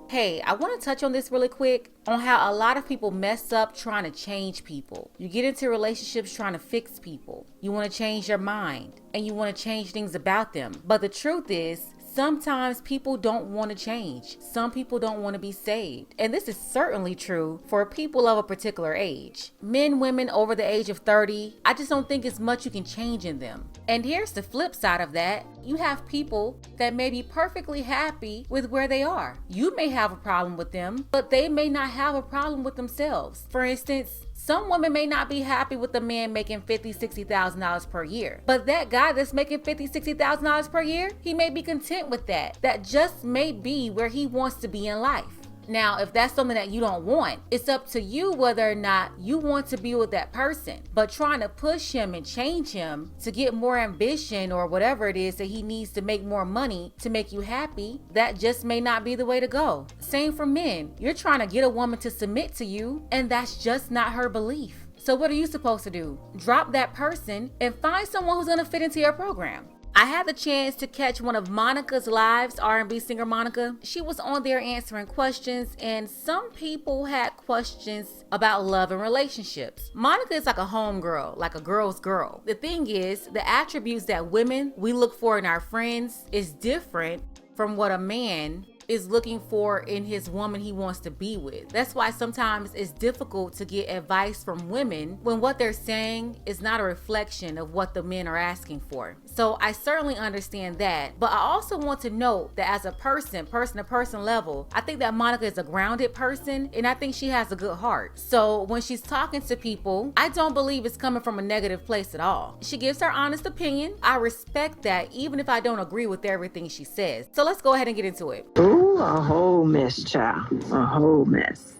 Hey, I want to touch on this really quick on how a lot of people mess up trying to change people. You get into relationships trying to fix people. You want to change your mind and you want to change things about them. But the truth is, sometimes people don't want to change. Some people don't want to be saved. And this is certainly true for people of a particular age. Men, women over the age of 30, I just don't think it's much you can change in them. And here's the flip side of that. You have people that may be perfectly happy with where they are. You may have a problem with them, but they may not have a problem with themselves. For instance, some women may not be happy with a man making $50,000, $60,000 per year. But that guy that's making $50,000, $60,000 per year, he may be content with that. That just may be where he wants to be in life. Now, if that's something that you don't want, it's up to you whether or not you want to be with that person. But trying to push him and change him to get more ambition or whatever it is that he needs to make more money to make you happy, that just may not be the way to go. Same for men. You're trying to get a woman to submit to you, and that's just not her belief. So what are you supposed to do? Drop that person and find someone who's going to fit into your program. I had the chance to catch one of Monica's lives, R&B Singer Monica. She was on there answering questions, and some people had questions about love and relationships. Monica is like a homegirl, like a girl's girl. The thing is, the attributes that women we look for in our friends is different from what a man is looking for in his woman he wants to be with. That's why sometimes it's difficult to get advice from women when what they're saying is not a reflection of what the men are asking for. So I certainly understand that, but I also want to note that as a person to person level, I think that Monica is a grounded person, and I think she has a good heart. So when she's talking to people, I don't believe it's coming from a negative place at all. She gives her honest opinion. I respect that, even if I don't agree with everything she says. So let's go ahead and get into it. Ooh, a whole mess, child. A whole mess.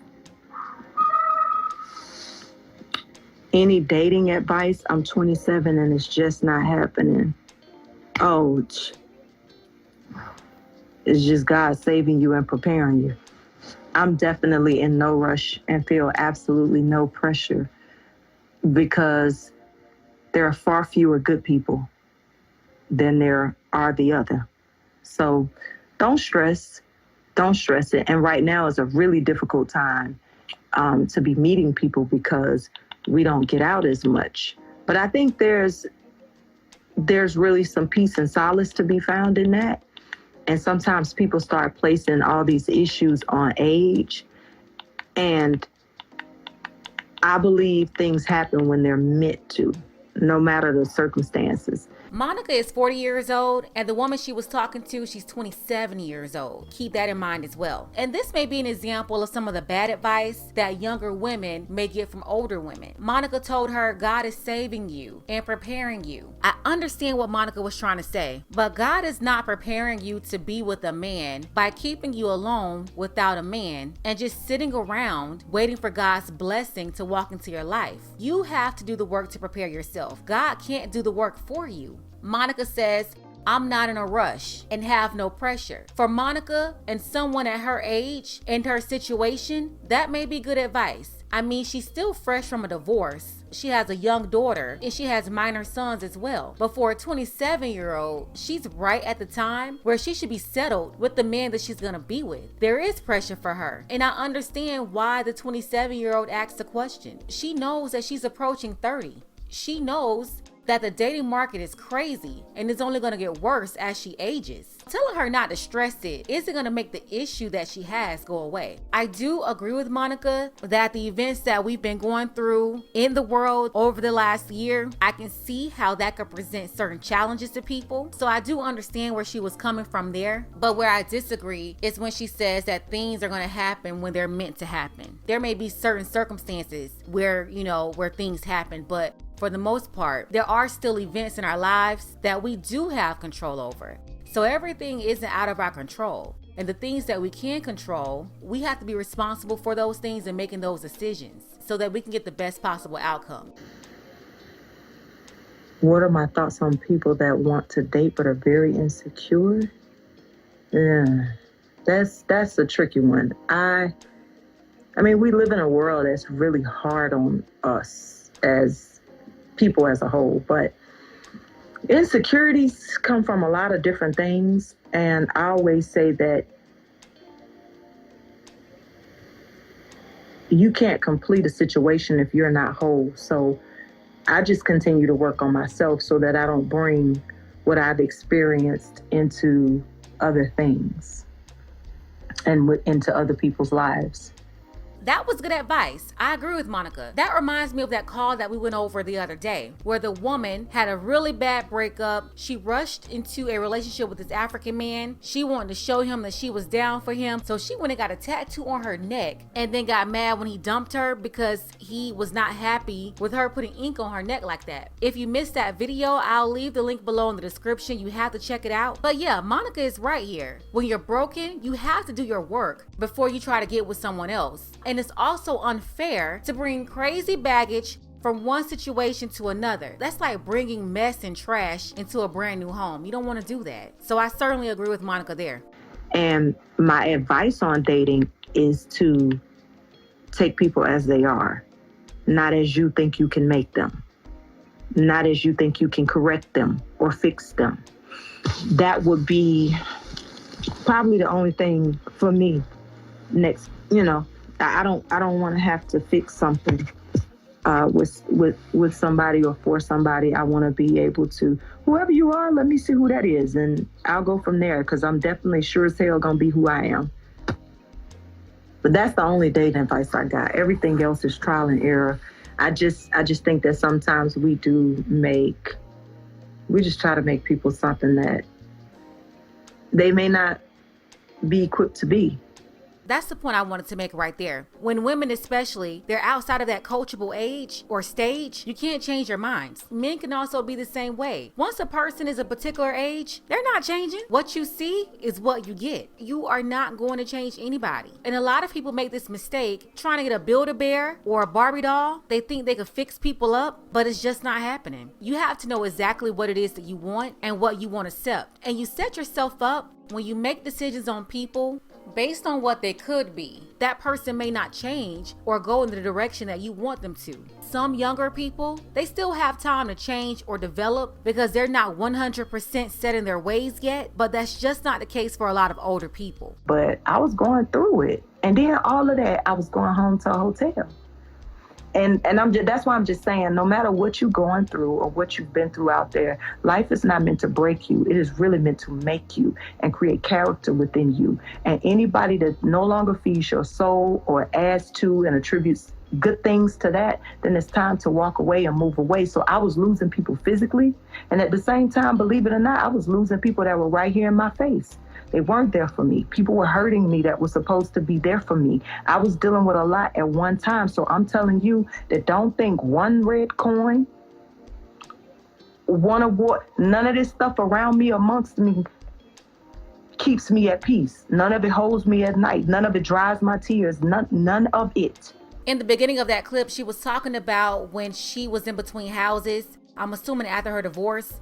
Any dating advice? I'm 27 and it's just not happening. Oh, it's just God saving you and preparing you. I'm definitely in no rush and feel absolutely no pressure because there are far fewer good people than there are the other. So don't stress. Don't stress it. And right now is a really difficult time to be meeting people because we don't get out as much. But I think there's really some peace and solace to be found in that. And sometimes people start placing all these issues on age. And I believe things happen when they're meant to, no matter the circumstances. Monica is 40 years old, and the woman she was talking to, she's 27 years old. Keep that in mind as well. And this may be an example of some of the bad advice that younger women may get from older women. Monica told her, God is saving you and preparing you. I understand what Monica was trying to say, but God is not preparing you to be with a man by keeping you alone without a man and just sitting around waiting for God's blessing to walk into your life. You have to do the work to prepare yourself. God can't do the work for you. Monica says, I'm not in a rush and have no pressure. For Monica and someone at her age and her situation, that may be good advice. I mean, she's still fresh from a divorce. She has a young daughter and she has minor sons as well. But for a 27-year-old, she's right at the time where she should be settled with the man that she's gonna be with. There is pressure for her. And I understand why the 27-year-old asked the question. She knows that she's approaching 30. She knows that the dating market is crazy and it's only going to get worse as she ages. Telling her not to stress it isn't going to make the issue that she has go away. I do agree with Monica that the events that we've been going through in the world over the last year, I can see how that could present certain challenges to people. So I do understand where she was coming from there. But where I disagree is when she says that things are going to happen when they're meant to happen. There may be certain circumstances where, where things happen, but for the most part, there are still events in our lives that we do have control over. So everything isn't out of our control. And the things that we can control, we have to be responsible for those things and making those decisions so that we can get the best possible outcome. What are my thoughts on people that want to date but are very insecure? Yeah, that's a tricky one. I mean, we live in a world that's really hard on us as people as a whole, but insecurities come from a lot of different things. And I always say that you can't complete a situation if you're not whole. So I just continue to work on myself so that I don't bring what I've experienced into other things and into other people's lives. That was good advice. I agree with Monica. That reminds me of that call that we went over the other day, where the woman had a really bad breakup. She rushed into a relationship with this African man. She wanted to show him that she was down for him. So she went and got a tattoo on her neck and then got mad when he dumped her because he was not happy with her putting ink on her neck like that. If you missed that video, I'll leave the link below in the description. You have to check it out. But yeah, Monica is right here. When you're broken, you have to do your work before you try to get with someone else. And it's also unfair to bring crazy baggage from one situation to another. That's like bringing mess and trash into a brand new home. You don't want to do that. So I certainly agree with Monica there. And my advice on dating is to take people as they are, not as you think you can make them, not as you think you can correct them or fix them. That would be probably the only thing for me next, I don't want to have to fix something with somebody or for somebody. I want to be able to, whoever you are, let me see who that is, and I'll go from there, because I'm definitely sure as hell gonna be who I am. But that's the only dating advice I got. Everything else is trial and error. I just think that sometimes we just try to make people something that they may not be equipped to be. That's the point I wanted to make right there. When women especially, they're outside of that coachable age or stage, you can't change your minds. Men can also be the same way. Once a person is a particular age, they're not changing. What you see is what you get. You are not going to change anybody. And a lot of people make this mistake trying to get a Build-A-Bear or a Barbie doll. They think they could fix people up, but it's just not happening. You have to know exactly what it is that you want and what you want to accept. And you set yourself up when you make decisions on people based on what they could be. That person may not change or go in the direction that you want them to. Some younger people, they still have time to change or develop because they're not 100% set in their ways yet, but that's just not the case for a lot of older people. But I was going through it. And then all of that, I was going home to a hotel. And that's why I'm just saying, no matter what you're going through or what you've been through out there, life is not meant to break you. It is really meant to make you and create character within you. And anybody that no longer feeds your soul or adds to and attributes good things to that, then it's time to walk away and move away. So I was losing people physically. And at the same time, believe it or not, I was losing people that were right here in my face. They weren't there for me. People were hurting me that was supposed to be there for me. I was dealing with a lot at one time. So I'm telling you that don't think one red coin, one award, none of this stuff around me, amongst me, keeps me at peace. None of it holds me at night. None of it dries my tears. None of it. In the beginning of that clip, she was talking about when she was in between houses. I'm assuming after her divorce.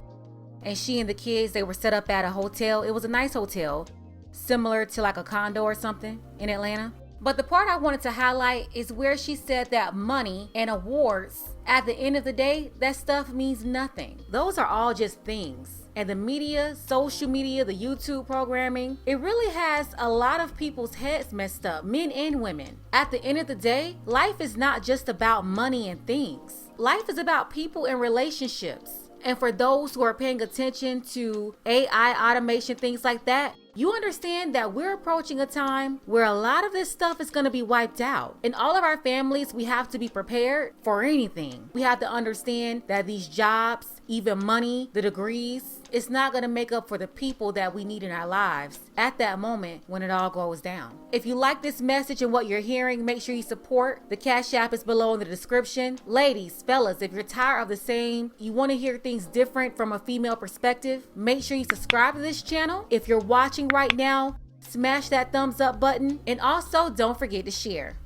And she and the kids, they were set up at a hotel. It was a nice hotel, similar to like a condo or something in Atlanta. But the part I wanted to highlight is where she said that money and awards, at the end of the day, that stuff means nothing. Those are all just things. And the media, social media, the YouTube programming, it really has a lot of people's heads messed up, men and women. At the end of the day, life is not just about money and things. Life is about people and relationships. And for those who are paying attention to AI, automation, things like that, you understand that we're approaching a time where a lot of this stuff is going to be wiped out. In all of our families, we have to be prepared for anything. We have to understand that these jobs, even money, the degrees, it's not going to make up for the people that we need in our lives at that moment when it all goes down. If you like this message and what you're hearing, make sure you support. The Cash App is below in the description. Ladies, fellas, if you're tired of the same, you want to hear things different from a female perspective, make sure you subscribe to this channel. If you're watching right now, smash that thumbs up button, and also don't forget to share.